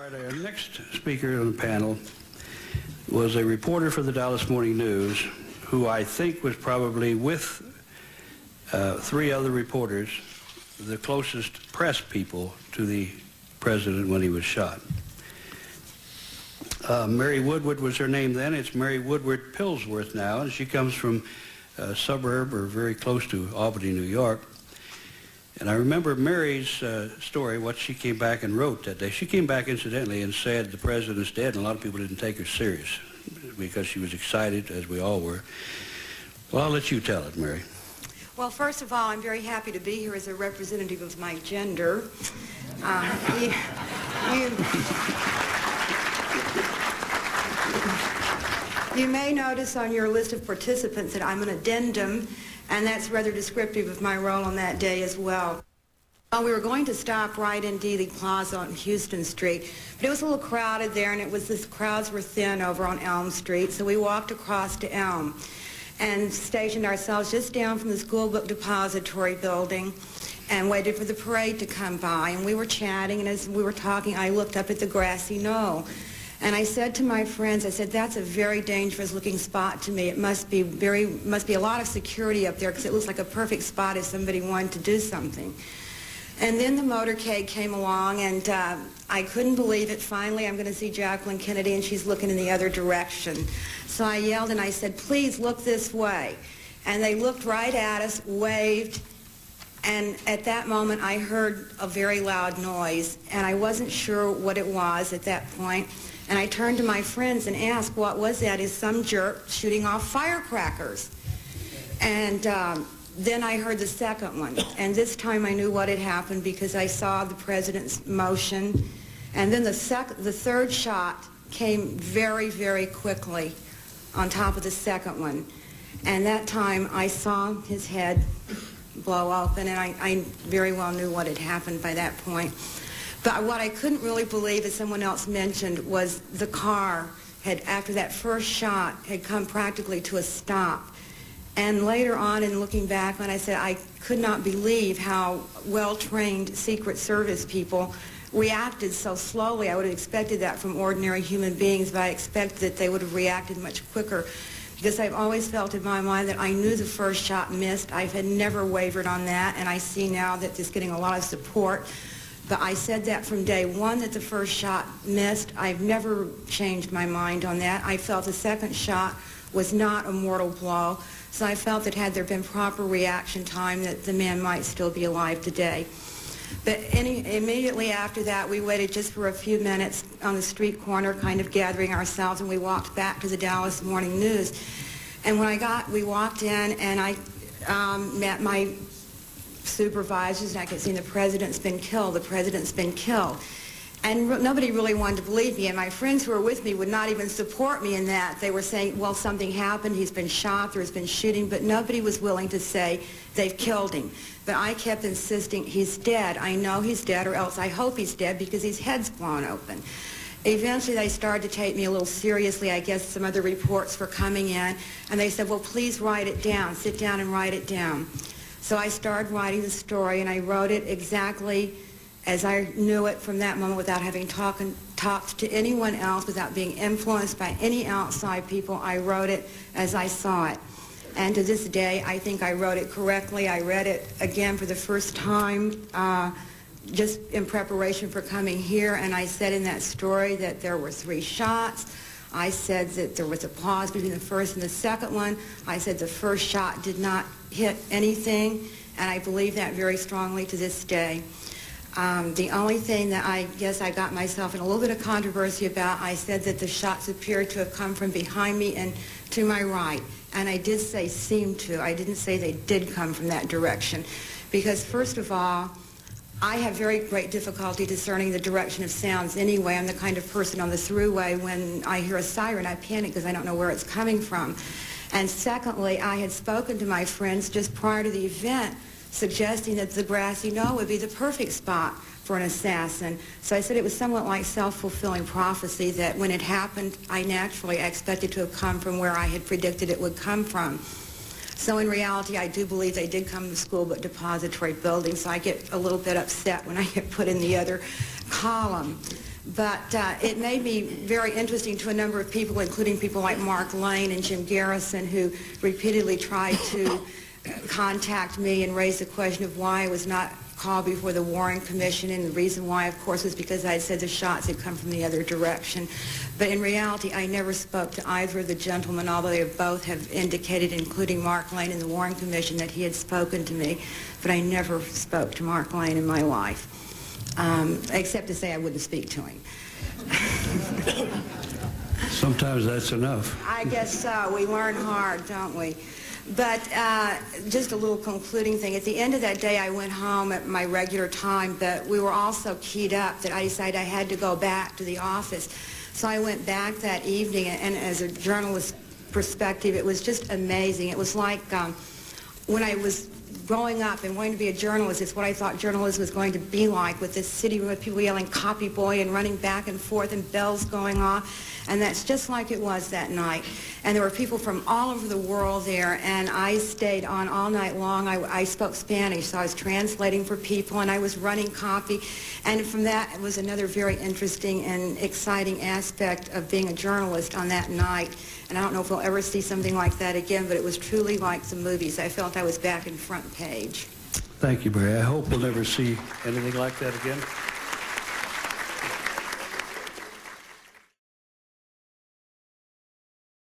All right, our next speaker on the panel was a reporter for the Dallas Morning News who I think was probably, with three other reporters, the closest press people to the president when he was shot. Mary Woodward was her name then. It's Mary Woodward Pillsworth now, and she comes from a suburb or very close to Albany, New York. And I remember Mary's story, what she came back and wrote that day. She came back, incidentally, and said the president's dead, and a lot of people didn't take her serious because she was excited, as we all were. Well, I'll let you tell it, Mary. Well, first of all, I'm very happy to be here as a representative of my gender. You may notice on your list of participants that I'm an addendum, and that's rather descriptive of my role on that day as well. Well, we were going to stop right in Dealey Plaza on Houston Street, but it was a little crowded there, and the crowds were thin over on Elm Street, so we walked across to Elm and stationed ourselves just down from the school book depository building and waited for the parade to come by. And we were chatting, and as we were talking, I looked up at the grassy knoll. And I said to my friends, I said, that's a very dangerous looking spot to me. It must be a lot of security up there because it looks like a perfect spot if somebody wanted to do something. And then the motorcade came along, and I couldn't believe it. Finally, I'm going to see Jacqueline Kennedy, and she's looking in the other direction. So I yelled and I said, please look this way. And they looked right at us, waved, and at that moment I heard a very loud noise, and I wasn't sure what it was at that point. And I turned to my friends and asked, what was that? Is some jerk shooting off firecrackers? And then I heard the second one. And this time I knew what had happened because I saw the president's motion. And then the third shot came very, very quickly on top of the second one. And that time I saw his head blow open, and I very well knew what had happened by that point. But what I couldn't really believe, as someone else mentioned, was the car had, after that first shot, had come practically to a stop. And later on, in looking back, when I said I could not believe how well-trained Secret Service people reacted so slowly. I would have expected that from ordinary human beings, but I expected that they would have reacted much quicker. Because I've always felt in my mind that I knew the first shot missed. I had never wavered on that, and I see now that it's getting a lot of support. But I said that from day one that the first shot missed. I've never changed my mind on that. I felt the second shot was not a mortal blow. So I felt that had there been proper reaction time, that the man might still be alive today. But immediately after that, we waited just for a few minutes on the street corner, kind of gathering ourselves, and we walked back to the Dallas Morning News. And when we walked in, and I met my supervisors, and I could see the president's been killed, the president's been killed. And nobody really wanted to believe me, and my friends who were with me would not even support me in that. They were saying, well, something happened, he's been shot, there's been shooting, but nobody was willing to say they've killed him. But I kept insisting, he's dead. I know he's dead, or else I hope he's dead, because his head's blown open. Eventually, they started to take me a little seriously. I guess some other reports were coming in, and they said, well, please write it down. Sit down and write it down. So I started writing the story, and I wrote it exactly as I knew it from that moment, without having talked to anyone else, without being influenced by any outside people. I wrote it as I saw it. And to this day, I think I wrote it correctly. I read it again for the first time just in preparation for coming here, and I said in that story that there were 3 shots. I said that there was a pause between the first and the second one. I said the first shot did not hit anything, and I believe that very strongly to this day. The only thing that I guess I got myself in a little bit of controversy about, I said that the shots appeared to have come from behind me and to my right. And I did say seemed to. I didn't say they did come from that direction. Because first of all, I have very great difficulty discerning the direction of sounds anyway. I'm the kind of person on the thruway, when I hear a siren, I panic because I don't know where it's coming from. And secondly, I had spoken to my friends just prior to the event, suggesting that the grassy knoll would be the perfect spot for an assassin. So I said it was somewhat like self-fulfilling prophecy, that when it happened, I naturally expected to have come from where I had predicted it would come from. So in reality, I do believe they did come to the school book depository building, so I get a little bit upset when I get put in the other column. But it made me very interesting to a number of people, including people like Mark Lane and Jim Garrison, who repeatedly tried to contact me and raise the question of why I was not called before the Warren Commission, and the reason why, of course, was because I had said the shots had come from the other direction. But in reality, I never spoke to either of the gentlemen, although they both have indicated, including Mark Lane and the Warren Commission, that he had spoken to me. But I never spoke to Mark Lane in my life, except to say I wouldn't speak to him. Sometimes that's enough. I guess so. We learn hard, don't we? But just a little concluding thing. At the end of that day, I went home at my regular time, but we were all so keyed up that I decided I had to go back to the office. So I went back that evening, and as a journalist perspective, it was just amazing. It was like when I was growing up and wanting to be a journalist, it's what I thought journalism was going to be like, with this city with people yelling "copy boy" and running back and forth and bells going off. And that's just like it was that night. And there were people from all over the world there, and I stayed on all night long. I spoke Spanish, so I was translating for people, and I was running copy. And from that, it was another very interesting and exciting aspect of being a journalist on that night. And I don't know if we'll ever see something like that again, but it was truly like the movies. I felt I was back in front page. Thank you, Mary. I hope we'll never see anything like that again.